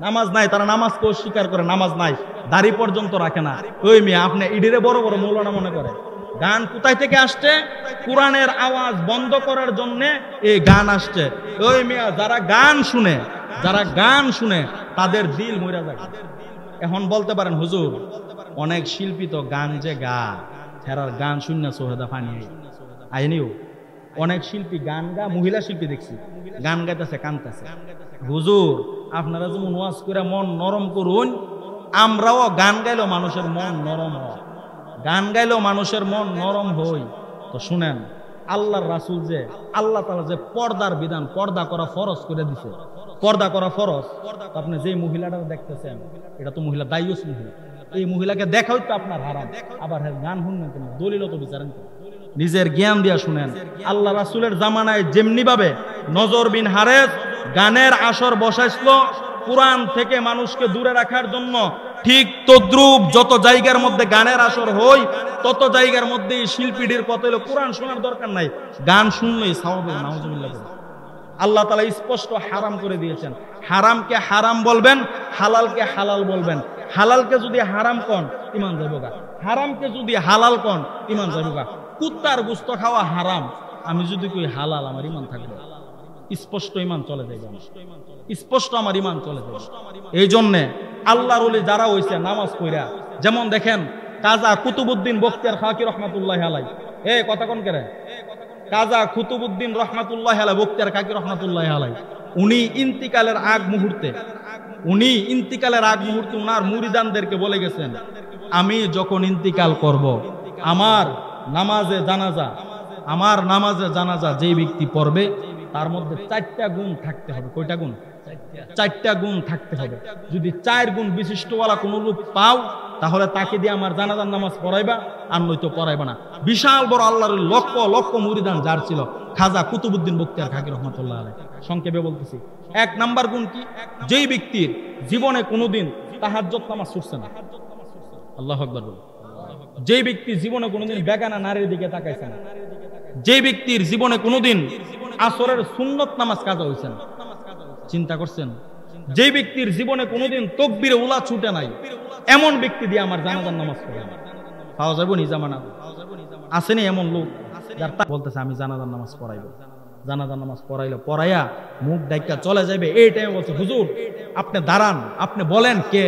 নামাজ নাই, তারা নামাজকে অস্বীকার করে, নামাজ নাই, দাড়ি পর্যন্ত রাখে না। ওই মেয়ে আপনি ইডিরে বড় বড় মৌলানা মনে করে। গান কোথায় থেকে আসছে? কোরআনের আওয়াজ বন্ধ করার জন্য এই গান আসছে। ওই মিয়া, যারা গান শুনে, যারা গান শুনে তাদের দিল মইরা যায়। এখন বলতে পারেন, হুজুর অনেক শিল্পী তো গান যে গা, হেরার গান শুনে সোহেদা ফানি আইনিও। অনেক শিল্পী গান গা, মহিলা শিল্পী দেখছি গান গাইতেছে, কানতেছে। হুজুর আপনারা যেমন ওয়াজ করে মন নরম করুন, আমরাও গান গাইলেও মানুষের মন নরম হয়, গান গাইলেও মানুষের মন নরম হই। তো শুনেন, আল্লাহর রাসূল যে, আল্লাহ তাআলা যে পর্দার বিধান, পর্দা করা ফরজ করে দিছে, পর্দা করা ফরজ। আপনি যে মহিলাটা দেখতেছেন, এটা তো মহিলা দায়ুস মহিলা, এই মহিলাকে দেখাও তো আপনার হারাম, আবার গান শুনবেন কেন? দলিল তো বিচারেন, নিজের জ্ঞান দিয়া শুনেন। আল্লাহ রাসূলের জামানায় যেমনি ভাবে নজর বিন হারেস গানের আসর বসাইছিল কোরআন থেকে মানুষকে দূরে রাখার জন্য, ঠিক তদ্রুপ যত জায়গার মধ্যে গানের আসর হই, তত জায়গার মধ্যে শিল্পীদের কথা হলো কোরআন শোনার দরকার নাই, গান শুনলেই সওয়াব হবে। নাউজুবিল্লাহ। আল্লাহ তাআলা স্পষ্ট হারাম করে দিয়েছেন। হারামকে হারাম বলবেন, হালালকে হালাল বলবেন। হালালকে যদি হারাম কন, ঈমান যাইবো গা। হারামকে যদি হালাল কন, ঈমান যাইবো গা। কুত্তার গোশত খাওয়া হারাম, আমি যদি কই হালাল, আমার ঈমান থাকবে, স্পষ্ট ঈমান চলে যাবে, স্পষ্ট আমার ঈমান চলে যাবে। এই জন্যে আল্লাহর ওলি যারা হইছে নামাজ পড়া, যেমন দেখেন কাজা কুতুবউদ্দিন বখতিয়ার খাকি রহমাতুল্লাহি আলাইহি, কথা কোন করে? কাজা কুতুবউদ্দিন রহমাতুল্লাহি আলাইহি, বখতিয়ার খাকি রহমাতুল্লাহি আলাইহি, উনি ইন্তিকালের আগ মুহূর্তে, উনার মুরিদানদেরকে বলে গেছেন, আমি যখন ইন্তিকাল করব, আমার নামাজে জানাজা যেই ব্যক্তি পড়বে তার মধ্যে 4টা গুণ থাকতে হবে। কয়টা গুণ? 4টা গুণ থাকতে হবে। যদি 4 গুণ বিশিষ্টওয়ালা কোন লোক পাও, তাহলে তাকে দিয়ে আমার জানাজার নামাজ পড়াইবা, আর নয়তো পড়াইবা না। বিশাল বড় আল্লাহর লক্ষ লক্ষ মুরিদান যার ছিল, খাজা কুতুবউদ্দিন বখতিয়ার খাকি রহমাতুল্লাহ আলাইহি। সংক্ষেপে বলতেছি, 1 নাম্বার গুণ কি? যেই ব্যক্তির জীবনে কোনোদিন তাহাজ্জুদ নামাজ ছুটছে না, আল্লাহু আকবার বলুন। যেই ব্যক্তি জীবনে কোনোদিন বেগানা নারীর দিকে তাকাইছে না, যে ব্যক্তির জীবনে কোনোদিন আসরের সুন্নত নামাজ কাজা হইছে না, চিন্তা করছেন? যে ব্যক্তির জীবনে কোনোদিন তাকবীরে উলা ছুটে নাই, এমন ব্যক্তি দিয়ে আমার জানাজার নামাজ পড়ে পাওয়া যাবে নি? জামানা আসেনি এমন লোক যার বলতেছে আমি জানাজার নামাজ পড়াইবো, জানাজার নামাজ পড়াইলো, পড়াইয়া মুখ ডাইকা চলে যাবে। এই টাইমে বলছে, হুজুর আপনি দাঁড়ান, আপনি বলেন কে?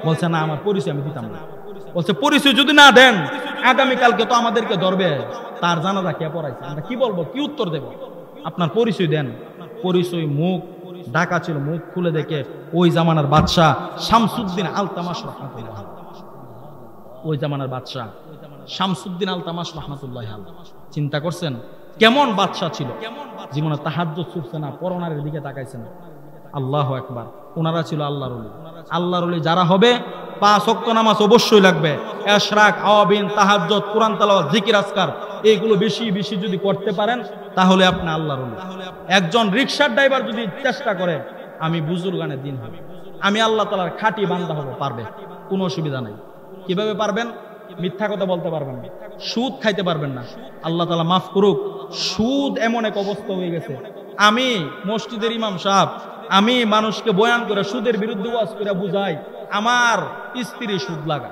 বলছে না, আমার পরিচয় আমি দিতাম না। বলছে, পরিচয় যদি না দেন, আগামীকালকে তো আমাদেরকে ধরবে, তার জানাজা কে পড়াইছে, আমরা কি বলবো, কি উত্তর দেব? আপনার পরিচয় দেন। পরিচয় মুখ ঢাকা ছিল, মুখ খুলে দেখে ওই জামানার বাদশাহ শামসুদ্দিন আলতামাশ রহমাতুল্লাহ, ওই জামানার বাদশাহ শামসুদ্দিন আলতামাশ রহমাতুল্লাহ। চিন্তা করছেন কেমন বাদশাহ ছিল? জীবনে তাহাজ্জুদ ছুটছে না, পরনারের দিকে তাকাইছে না। আল্লাহু আকবার। ওনারা ছিল আল্লাহর ওলি। আল্লাহর ওলি যারা হবে, 5 ওয়াক্ত নামাজ অবশ্যই লাগবে। ইশরাক, আওয়াবিন, তাহাজ্জুদ, কোরআন তেলাওয়াত, জিকির আজকার এইগুলো বেশি বেশি যদি করতে পারেন তাহলে আপনি আল্লাহর ওলি। একজন রিকশার ড্রাইভার যদি চেষ্টা করে আমি বুজুর্গানে দিন হব, আমি আল্লাহ তাআলার খাঁটি বান্দা হব, পারবে, কোনো অসুবিধা নাই। কিভাবে পারবেন? মিথ্যা কথা বলতে পারবেন না, সুদ খাইতে পারবেন না। আল্লাহ তাআলা মাফ করুক, সুদ এমন এক অবস্থা হয়ে গেছে। আমি মসজিদের ইমাম সাহেব, আমি মানুষকে বয়ান করে সুদের বিরুদ্ধে ওয়াজ করে বুঝাই, আমার স্ত্রী সুদ লাগা,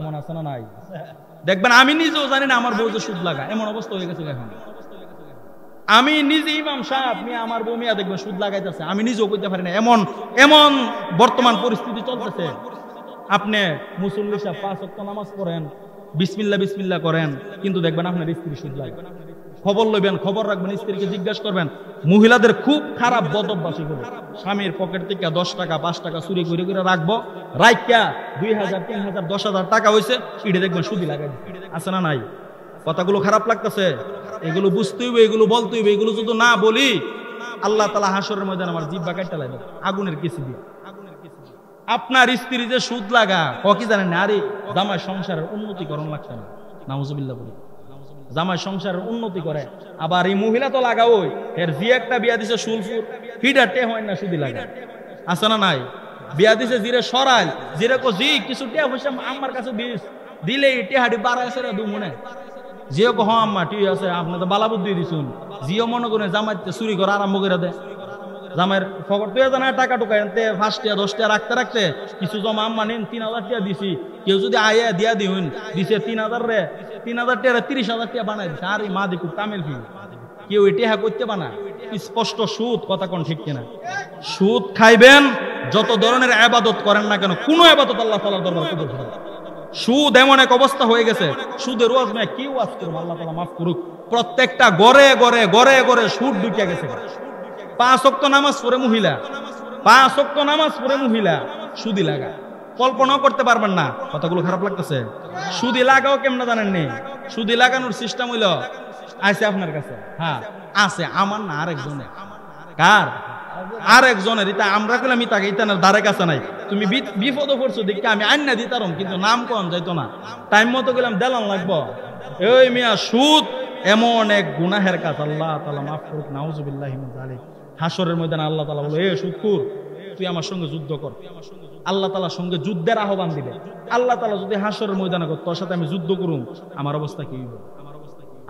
এমন আছে না নাই? দেখবেন আমি নিজেও জানি না আমার বউ যে সুদ লাগা, এমন অবস্থা হয়ে গেছে এখন। আমি নিজে ইমাম সাহেব, আমার বউ মিয়া দেখবেন সুদ লাগাইতেছে, আমি নিজেও কইতে পারি না, এমন এমন বর্তমান পরিস্থিতি চলতেছে। আপনি মুসল্লি সাহেব 5 ওয়াক্ত নামাজ পড়েন, বিসমিল্লাহ বিসমিল্লাহ করেন, কিন্তু দেখবেন আপনার স্ত্রী সুদ লাগে। খবর লইবেন, খবর রাখবেন, স্ত্রীকে জিজ্ঞাসা করবেন। মহিলাদের খুব খারাপ বদ অভ্যাস এগুলো। স্বামীর পকেট থেকে 10 টাকা 5 টাকা চুরি করে করে রাখবো, রাইকা 2000 3000 10,000 টাকা হয়েছে, এটা দেখবেন সুদি লাগাই আছে না নাই? কথাগুলো খারাপ লাগতেছে, এগুলো বুঝতে হইবে, এগুলো বলতে হইবে। এগুলো যদি না বলি আল্লাহ তাআলা হাসরের ময়দানে আমার জিহ্বা কাটতে লাগবে আগুনের কেসি দিয়ে। আপনার স্ত্রী যে সুদ লাগা কি জানেন না? আরে জামাই সংসারের উন্নতিকরণ লাগছে না, নাউজুবিল্লাহ বলি। জামাই সংসারের উন্নতি করে, আবার এই মহিলা তো লাগা ওই এর যে একটা বিয়া দিছে সুলফুর, হিডাটে হয় না সুদি লাগা, আছে না নাই? বিয়া দিছে জিরে সরাইল, জিরে কো জি কিছু টিয়া পয়সা আমার কাছে দিস, দিলে টিহাড়ি বাড়াইছে রে দু মনে, জিও কো হ্যাঁ আম্মা ঠিক আছে, আপনি তো বালা বুদ্ধি দিছুন। জিও মনে করে জামাইতে চুরি করা আরম্ভ করে দেয়। জামাইয়ের ফকর 2000 টাকা টুকা এনতে 5 টাকা 10 টাকা রাখতে রাখতে কিছু জমা আম্মা নিন 3000 টাকা দিছি, কেউ যদি আয়া দিয়া দিহুন দিছে 3000 রে, 3000 টাকা 30,000 টাকা বানাই দিছে। আর মা দেখুক কামেল ফি, কেউ এটা করতে বানা। স্পষ্ট সুদ, কথা কোন ঠিক কিনা? সুদ খাইবেন, যত ধরনের ইবাদত করেন না কেন, কোন ইবাদত আল্লাহ তাআলার দরবারে কবুল হবে না। সুদ এমন এক অবস্থা হয়ে গেছে, সুদের ওয়াজ না কি ওয়াজ করব, আল্লাহ তাআলা মাফ করুক। প্রত্যেকটা ঘরে ঘরে ঘরে ঘরে সুদ ঢুকে গেছে। 5 ওয়াক্ত নামাজ পড়ে মহিলা, 5 ওয়াক্ত নামাজ পড়ে মহিলা সুদি লাগা, কল্পনাও করতে পারবেন না। কথাগুলো খারাপ লাগতেছে। সুদি লাগাও কেমনে জানেন নি? সুদি লাগানোর সিস্টেম হইল আছে আপনার কাছে, হ্যাঁ আছে, আমার না আরেকজনের। কার? আরেকজনের। এটা আমরা কইলাম ইতাকে, ইতানের ধারে কাছে নাই। তুমি বিপদে পড়ছো দেখে আমি আইন না দিতারম, কিন্তু নাম কোন যাইতো না। টাইম মতো গেলাম দেলান লাগবো। এই মিয়া সুদ এমন এক গুনাহের কাজ, আল্লাহ তাআলা মাফ করুক, নাউজুবিল্লাহি মিন যালিক। হাসরের ময়দানে আল্লাহ তাআলা বলে, এ সুদখোর তুই আমার সঙ্গে যুদ্ধ কর। আল্লাহ তাআলার সঙ্গে যুদ্ধের আহ্বান দিবে। আল্লাহ তাআলা যদি হাসরের ময়দানে কর তোর সাথে আমি যুদ্ধ করুম, আমার অবস্থা কি হইব?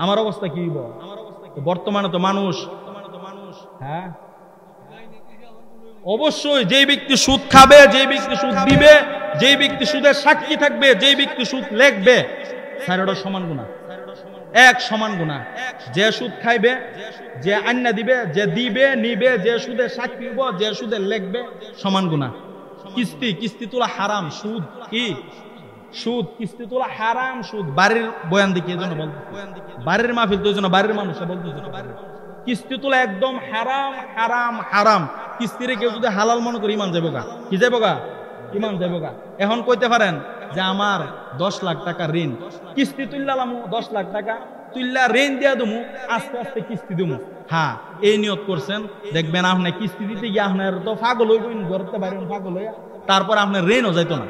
আমার অবস্থা কি হইব? বর্তমানে তো মানুষ, হ্যাঁ অবশ্যই যেই ব্যক্তি সুদ খাবে, যেই ব্যক্তি সুদ দিবে, যেই ব্যক্তি সুদের সাক্ষী থাকবে, যেই ব্যক্তি সুদ লেখবে, সারাটা সমান গুনাহ, এক সমান গুনাহ। যে সুদ খাইবে, যে আন্না দিবে, যে দিবে নিবে, যে সুদের সাক্ষী হইব, যে সুদের লেখবে, সমান গুনাহ। কিস্তি, কিস্তি তোলা হারাম। সুদ কি? সুদ, কিস্তি তোলা হারাম। সুদ বাড়ির বয়ান দিকে এজন্য বলতে, বাড়ির মাহফিল তো এজন্য বাড়ির মানুষ বলতে, কিস্তি তোলা একদম হারাম হারাম হারাম। কিস্তিরে কেউ যদি হালাল মনে করে ইমান যাবো গা, কি যাবো গা? ইমান যাবো গা। এখন কইতে পারেন যে আমার 10 লাখ টাকা ঋণ, কিস্তি তুললাম 10 লাখ টাকা, তুললা ঋণ দিয়া দেবো, আস্তে আস্তে কিস্তি দেবো। হ্যাঁ এই নিয়ত করছেন, দেখবেন আপনি কিস্তি দিতে গিয়ে আপনার তো পাগল হইবেন, ঘরতে পারেন পাগল হইয়া, তারপর আপনার ঋণও যাইতো না,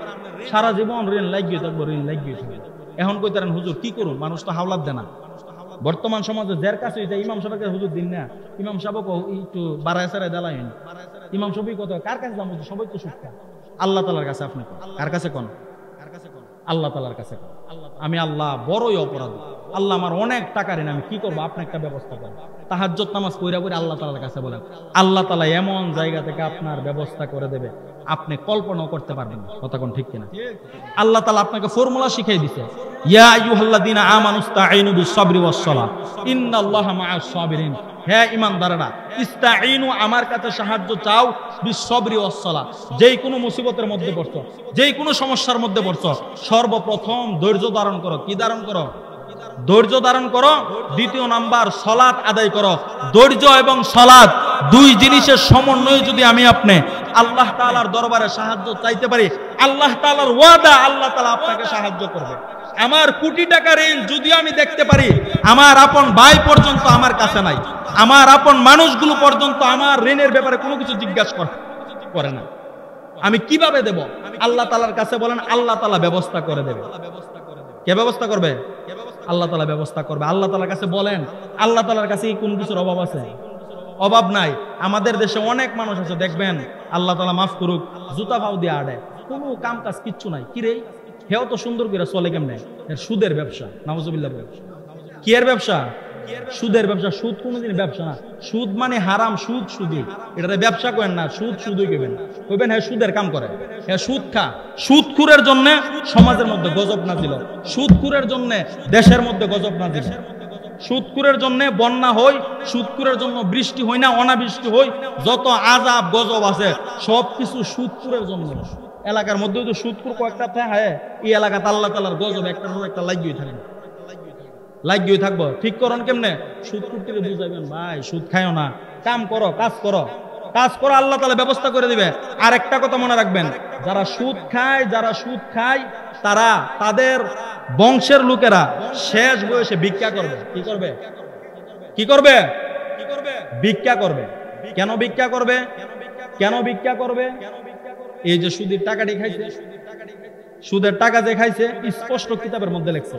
সারা জীবন ঋণ লাগিয়ে থাকবো, ঋণ লাগিয়ে থাকবে। এখন কইতারেন হুজুর কি করুন, মানুষ তো হাওলাত দেয় না। বর্তমান সমাজে যার কাছে ইমাম সাহেবের হুজুর দিন না, ইমাম সাহেব একটু বাড়ায় সারায় দেলাই, ইমাম সাহেবই কত, কার কাছে যাবো? সবাই তো সুখ আল্লাহ তাআলার কাছে। আপনি কার কাছে কোন? আল্লাহ তাআলার কাছে। আমি আল্লাহ বড়ই অপরাধী, আল্লাহ আমার অনেক টাকা ঋণ, আমি কি করবো? আপনি একটা ব্যবস্থা করেন। তাহাজ্জুদ নামাজ পড়া পড়ে আল্লাহ তাআলার কাছে বলেন, আল্লাহ তাআলা এমন জায়গা থেকে আপনার ব্যবস্থা করে দেবে আপনি কল্পনাও করতে পারবেন না। কথা কোন ঠিক কিনা? আল্লাহ তাআলা আপনাকে ফর্মুলা শিখাই দিছে, ইয়া আইয়ুহাল্লাযীনা আমানুস্তাঈনু বিস-সাবরি ওয়াস-সালাহ ইন্নাল্লাহা মা'আস সাবিরিন। হে ঈমানদাররা, ইস্তাঈনু আমার কাছে সাহায্য চাও, বিস-সাবরি ওয়াস-সালাহ। যেই কোনো মুসিবতের মধ্যে পড়ছো, যেই কোনো সমস্যার মধ্যে পড়ছো, সর্বপ্রথম ধৈর্য ধারণ করো। কি ধারণ করো? ধৈর্য ধারণ করো। দ্বিতীয় নাম্বার সালাত আদায় করো। ধৈর্য এবং সালাত দুই জিনিসের সমন্বয়ে যদি আমি আপনি আল্লাহ তাআলার দরবারে সাহায্য চাইতে পারি, আল্লাহ তাআলার ওয়াদা, আল্লাহ তাআলা আপনাকে সাহায্য করবে। আমার কোটি টাকা ঋণ যদি আমি দেখতে পারি, আমার আপন ভাই পর্যন্ত আমার কাছে নাই, আমার আপন মানুষগুলো পর্যন্ত আমার ঋণের ব্যাপারে কোনো কিছু জিজ্ঞাসা করে না, আমি কিভাবে দেব? আল্লাহ তাআলার কাছে বলেন, আল্লাহ তাআলা ব্যবস্থা করে দেবে। কে ব্যবস্থা করবে? আল্লাহ তাআলা ব্যবস্থা করবে। আল্লাহ তাআলার কাছে বলেন, আল্লাহ তাআলার কাছে কি কোনো কিছুর অভাব আছে? অভাব নাই। আমাদের দেশে অনেক মানুষ আছে দেখবেন, আল্লাহ তাআলা মাফ করুক, জুতা পাও দিয়ে আড়ে, কোনো কাম কাজ কিচ্ছু নাই। কি রে, হেও তো সুন্দর করে চলে কেমনে? সুদের ব্যবসা, নাউজুবিল্লাহ। কি এর ব্যবসা? সুদের ব্যবসা। সুদ কোনোদিন ব্যবসা না। সুদ মানে হারাম, সুদ শুধু। এটা ব্যবসা করেন না, সুদ শুধুই কইবেন। কইবেন হ্যাঁ সুদের কাম করে, হ্যাঁ সুদ খা। সুদখুরের জন্য সমাজের মধ্যে গজব নাজিল, সুদখুরের জন্য দেশের মধ্যে গজব নাজিল। সুদখুরের জন্য বন্যা হই, সুদখুরের জন্য বৃষ্টি হয় না, অনাবৃষ্টি হই, যত আযাব গজব আছে সবকিছু সুদখুরের জন্য। এলাকার মধ্যে তো সুদখুর কয়েকটা থাকে, এই এলাকাতে আল্লাহ তাআলার গজব একটার পর একটা লাগিয়ে থাকে, লাগিয়ে থাকবো। ঠিক করুন কেমনে? সুদখুরকে বুঝাইবেন, ভাই সুদ খাইও না, কাম করো, কাজ করো, কাজ করো, আল্লাহ তাআলা ব্যবস্থা করে দিবে। আর একটা কথা মনে রাখবেন, যারা সুদ খায় তারা, তাদের বংশের লোকেরা শেষ বয়সে ভিক্ষা করবে। কি করবে? কি করবে? ভিক্ষা করবে। কেন ভিক্ষা করবে? কেন ভিক্ষা করবে? এই যে সুদের টাকাটি খাইছে, সুদের টাকা যে খাইছে, স্পষ্ট কিতাবের মধ্যে লেখছে।